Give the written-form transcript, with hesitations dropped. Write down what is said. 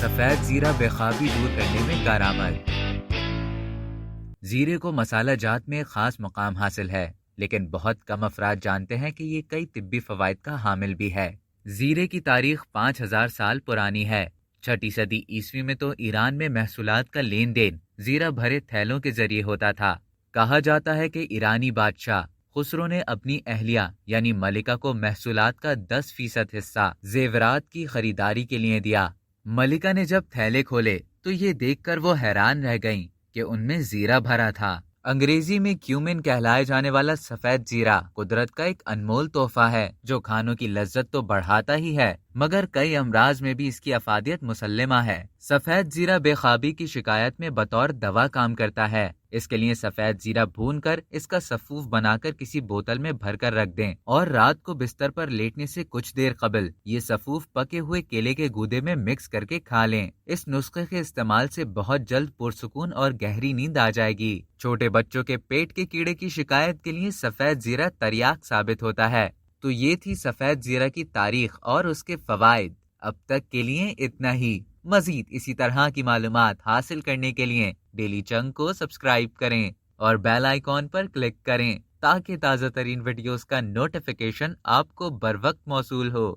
سفید زیرہ بے خوابی دور کرنے میں کارآمد۔ زیرے کو مسالہ جات میں خاص مقام حاصل ہے، لیکن بہت کم افراد جانتے ہیں کہ یہ کئی طبی فوائد کا حامل بھی ہے۔ زیرے کی تاریخ 5000 سال پرانی ہے۔ 6 صدی عیسوی میں تو ایران میں محصولات کا لین دین زیرہ بھرے تھیلوں کے ذریعے ہوتا تھا۔ کہا جاتا ہے کہ ایرانی بادشاہ خسرو نے اپنی اہلیہ یعنی ملکہ کو محصولات کا 10% حصہ زیورات کی خریداری کے لیے دیا۔ ملکہ نے جب تھیلے کھولے تو یہ دیکھ کر وہ حیران رہ گئیں کہ ان میں زیرہ بھرا تھا۔ انگریزی میں کیومن کہلائے جانے والا سفید زیرہ قدرت کا ایک انمول تحفہ ہے جو کھانوں کی لذت تو بڑھاتا ہی ہے مگر کئی امراض میں بھی اس کی افادیت مسلمہ ہے۔ سفید زیرہ بے خوابی کی شکایت میں بطور دوا کام کرتا ہے۔ اس کے لیے سفید زیرہ بھون کر اس کا سفوف بنا کر کسی بوتل میں بھر کر رکھ دیں اور رات کو بستر پر لیٹنے سے کچھ دیر قبل یہ سفوف پکے ہوئے کیلے کے گودے میں مکس کر کے کھا لیں۔ اس نسخے کے استعمال سے بہت جلد پرسکون اور گہری نیند آ جائے گی۔ چھوٹے بچوں کے پیٹ کے کیڑے کی شکایت کے لیے سفید زیرہ تریاق ثابت ہوتا ہے۔ تو یہ تھی سفید زیرہ کی تاریخ اور اس کے فوائد۔ اب تک کے لیے اتنا ہی۔ مزید اسی طرح کی معلومات حاصل کرنے کے لیے ڈیلی چنک کو سبسکرائب کریں اور بیل آئیکن پر کلک کریں تاکہ تازہ ترین ویڈیوز کا نوٹیفیکیشن آپ کو بر وقت موصول ہو۔